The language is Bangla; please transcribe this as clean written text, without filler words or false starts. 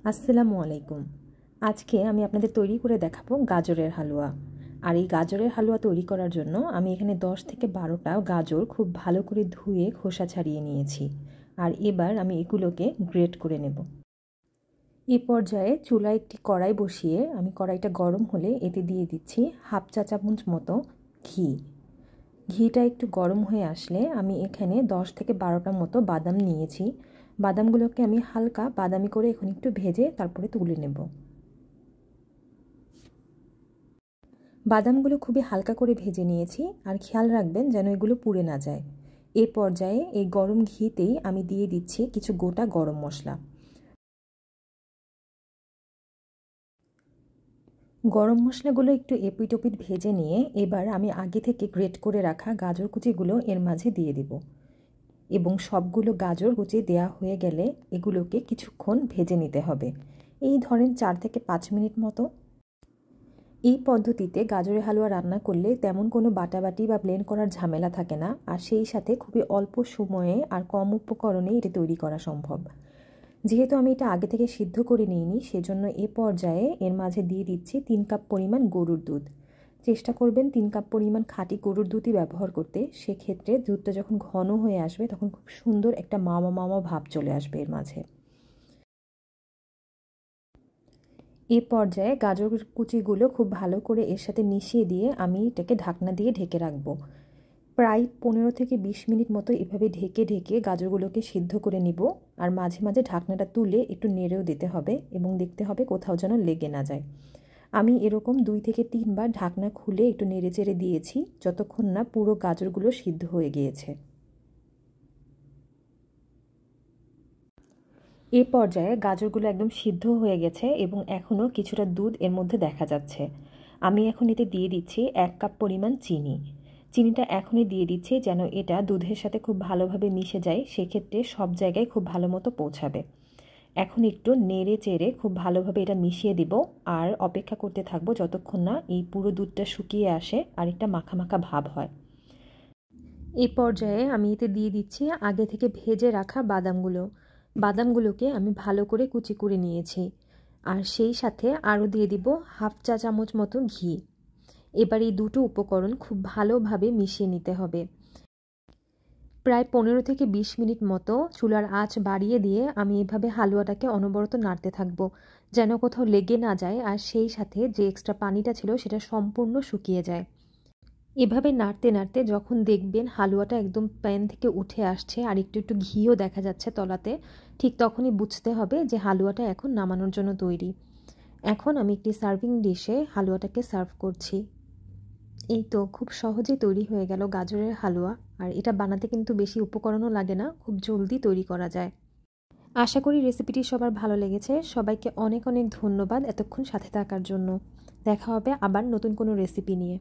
আসসালামু আলাইকুম। আজকে আমি আপনাদের তৈরি করে দেখাবো গাজরের হালুয়া। আর এই গাজরের হালুয়া তৈরি করার জন্য আমি এখানে 10 থেকে 12টা গাজর খুব ভালো করে ধুয়ে খোসা ছাড়িয়ে নিয়েছি। আর এবার আমি এগুলোকে গ্রেট করে নেব। এই পর্যায়ে চুলায় একটি কড়াই বসিয়ে আমি কড়াইটা গরম হলে এতে দিয়ে দিচ্ছি হাফ চা চামচ মতো ঘি। ঘিটা একটু গরম হয়ে আসলে আমি এখানে 10 থেকে 12টা মতো বাদাম নিয়েছি। বাদামগুলোকে আমি হালকা বাদামি করে এখন একটু ভেজে তারপরে তুলে নেব। বাদামগুলো খুবই হালকা করে ভেজে নিয়েছি, আর খেয়াল রাখবেন যেন এগুলো পুড়ে না যায়। এই পর্যায়ে এই গরম ঘিতেই আমি দিয়ে দিচ্ছি কিছু গোটা গরম মশলা। গরম মশলাগুলো একটু এপিট ওপিট ভেজে নিয়ে এবার আমি আগে থেকে গ্রেট করে রাখা গাজর কুচিগুলো এর মাঝে দিয়ে দেব এবং সবগুলো গাজর কুচি দেয়া হয়ে গেলে এগুলোকে কিছুক্ষণ ভেজে নিতে হবে। এই ধরেন 4 থেকে 5 মিনিট মতো। এই পদ্ধতিতে গাজরের হালুয়া রান্না করলে তেমন কোনো বাটাবাটি বা ব্লেন্ড করার ঝামেলা থাকে না, আর সেই সাথে খুবই অল্প সময়ে আর কম উপকরণে এটা তৈরি করা সম্ভব। যেহেতু আমি এটা আগে থেকে সিদ্ধ করে নিইনি, সেজন্য এ পর্যায়ে এর মাঝে দিয়ে দিচ্ছি 3 কাপ পরিমাণ গরুর দুধ। চেষ্টা করবেন 3 কাপ পরিমাণ খাঁটি গরুর দুধই ব্যবহার করতে। সেক্ষেত্রে দুধটা যখন ঘন হয়ে আসবে তখন খুব সুন্দর একটা মাওয়া মাওয়া ভাব চলে আসবে এর মাঝে। এ পর্যায়ে গাজর কুচিগুলো খুব ভালো করে এর সাথে মিশিয়ে দিয়ে আমি এটাকে ঢাকনা দিয়ে ঢেকে রাখবো। প্রায় 15 থেকে 20 মিনিট মতো এভাবে ঢেকে ঢেকে গাজরগুলোকে সিদ্ধ করে নিব। আর মাঝে মাঝে ঢাকনাটা তুলে একটু নেড়েও দিতে হবে এবং দেখতে হবে কোথাও যেন লেগে না যায়। আমি এরকম 2 থেকে 3 বার ঢাকনা খুলে একটু নেড়ে চেড়ে দিয়েছি যতক্ষণ না পুরো গাজরগুলো সিদ্ধ হয়ে গিয়েছে। এই পর্যায়ে গাজরগুলো একদম সিদ্ধ হয়ে গেছে এবং এখনও কিছুটা দুধ এর মধ্যে দেখা যাচ্ছে। আমি এখন এতে দিয়ে দিচ্ছি 1 কাপ পরিমাণ চিনি। চিনিটা এখনই দিয়ে দিচ্ছি যেন এটা দুধের সাথে খুব ভালোভাবে মিশে যায়, সেক্ষেত্রে সব জায়গায় খুব ভালো মতো পৌঁছাবে। এখন একটু নেড়ে চেড়ে খুব ভালোভাবে এটা মিশিয়ে দিব আর অপেক্ষা করতে থাকবো যতক্ষণ না এই পুরো দুধটা শুকিয়ে আসে আর একটা মাখা মাখা ভাব হয়। এই পর্যায়ে আমি এতে দিয়ে দিচ্ছি আগে থেকে ভেজে রাখা বাদামগুলোকে আমি ভালো করে কুচি করে নিয়েছি, আর সেই সাথে আরও দিয়ে দিব হাফ চা চামচ মতো ঘি। এবার এই দুটো উপকরণ খুব ভালোভাবে মিশিয়ে নিতে হবে। প্রায় 15 থেকে 20 মিনিট মতো চুলার আঁচ বাড়িয়ে দিয়ে আমি এভাবে হালুয়াটাকে অনবরত নাড়তে থাকবো যেন কোথাও লেগে না যায়, আর সেই সাথে যে এক্সট্রা পানিটা ছিল সেটা সম্পূর্ণ শুকিয়ে যায়। এভাবে নাড়তে নাড়তে যখন দেখবেন হালুয়াটা একদম প্যান থেকে উঠে আসছে আর একটু একটু ঘিও দেখা যাচ্ছে তলাতে, ঠিক তখনই বুঝতে হবে যে হালুয়াটা এখন নামানোর জন্য তৈরি। এখন আমি একটি সার্ভিং ডিশে হালুয়াটাকে সার্ভ করছি। এই তো খুব সহজেই তৈরি হয়ে গেল গাজরের হালুয়া। আর এটা বানাতে কিন্তু বেশি উপকরণও লাগে না, খুব জলদি তৈরি করা যায়। আশা করি রেসিপিটি সবার ভালো লেগেছে। সবাইকে অনেক অনেক ধন্যবাদ এতক্ষণ সাথে থাকার জন্য। দেখা হবে আবার নতুন কোনো রেসিপি নিয়ে।